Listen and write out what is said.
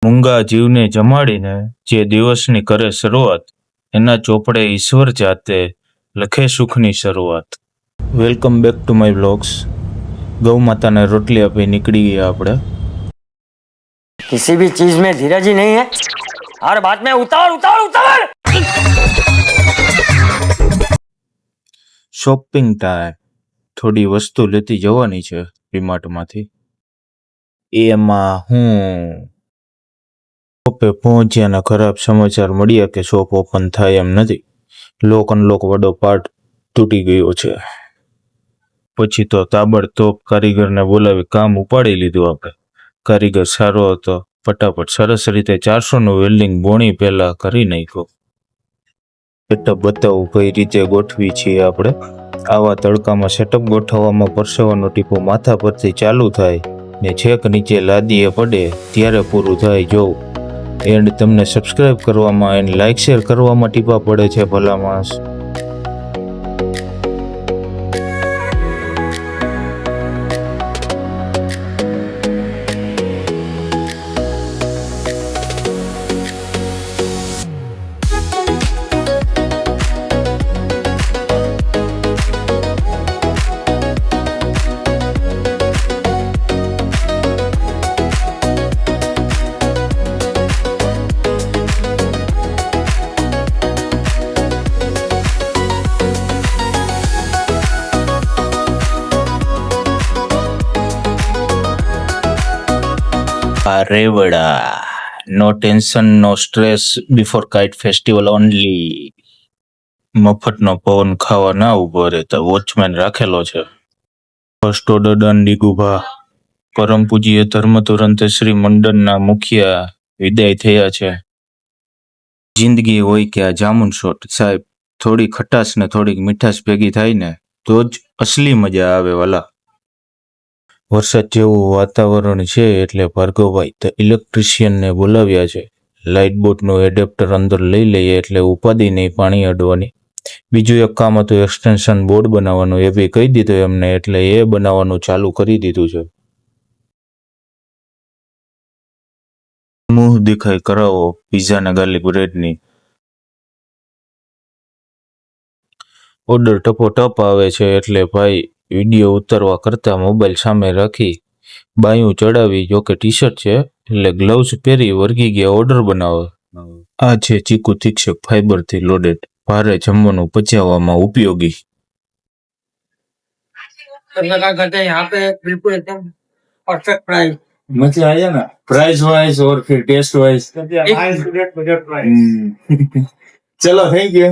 મૂંગા જીવને જમાડીને જે દિવસની કરે શરૂઆત, એના ચોપડે ઈશ્વર જાતે લખે સુખની શરૂઆત. Welcome back to my vlogs. ગૌ માતાને રોટલી આપી નીકળી ગયા આપણે. किसी भी चीज में धीरज ही नहीं है, हर बात में उतावળ उतावળ उतावળ. Shopping time. થોડી વસ્તુ લેતી જવાની છે ડીમાર્ટમાંથી. એમાં હું શોપે પહોંચ્યાના ખરાબ સમાચાર મળ્યા કે શોપ ઓપન થાય એમ નથી. લોક અનલોક વડો પાર્ટ તૂટી ગયો છે. પછી તો તાબડતોબ કારીગરને બોલાવી કામ ઉપાડી લીધું આપણે. કારીગર સારો હતો, ફટાફટ સરસ રીતે 400નું વેલ્ડિંગ બોણી પહેલા કરી નાખ્યો. સેટઅપ બતાવું કઈ રીતે ગોઠવી છીએ આપણે. આવા તડકામાં સેટઅપ ગોઠવવામાં પરસેવાનો ટીપો માથા પરથી ચાલુ થાય ને છેક નીચે લાદીએ પડે ત્યારે પૂરું થાય. જોઉં એન્ડ તમને સબસ્ક્રાઇબ કરવામાં અને લાઇક શેર કરવામાં ટીપા પડે છે ભલા માણસ. રેવડા, no tension no stress before kite festival only. મફતનો પવન ખાવા ના ઉભો રહેતા વોચમેન રાખેલો છે. First order done Digubha. પરમ પૂજ્ય ધર્મ તુરંત શ્રી મંડળના મુખિયા વિદાય થયા છે. જિંદગી હોય કે આ જામુન શોટ સાહેબ, થોડી ખટાશ ને થોડીક મીઠાશ ભેગી થાય ને તો જ અસલી મજા આવે વાલા. વરસાદ જેવું વાતાવરણ છે એટલે ભાર્ગવભાઈ ધ ઇલેક્ટ્રિશિયનને બોલાવ્યા છે. લાઇટ બોટનું એડેપ્ટર અંદર લઈ લઈએ એટલે ઉપાધિ નહીં પાણી અડવાની. બીજું એક કામ હતું એક્સટેન્શન બોર્ડ બનાવવાનું, એ બી કહી દીધું એમને એટલે એ બનાવવાનું ચાલુ કરી દીધું છે. મુંહ દેખાય કરાવો પીઝા ને ગાર્લિક બ્રેડની. ઓર્ડર ટપોટપ આવે છે એટલે ભાઈ વિડીયો ઉતારવા કરતા મોબાઈલ સામે રાખી બાયું ચડાવી, જોકે ટી શર્ટ છે એટલે ગ્લવ્સ પહેરી વર્ગી ગયા ઓર્ડર બનાવો. આ છે ચીકુ તીક્ષક ફાઈબરથી લોડેડ, ભારે જમવાનું પચાવવામાં ઉપયોગી. करते हैं यहाँ पे बिल्कुल एकदम परफेक्ट प्राइस. मजा आया ना, प्राइस वाइज और फिर टेस्ट वाइज. चलो थैंक यू.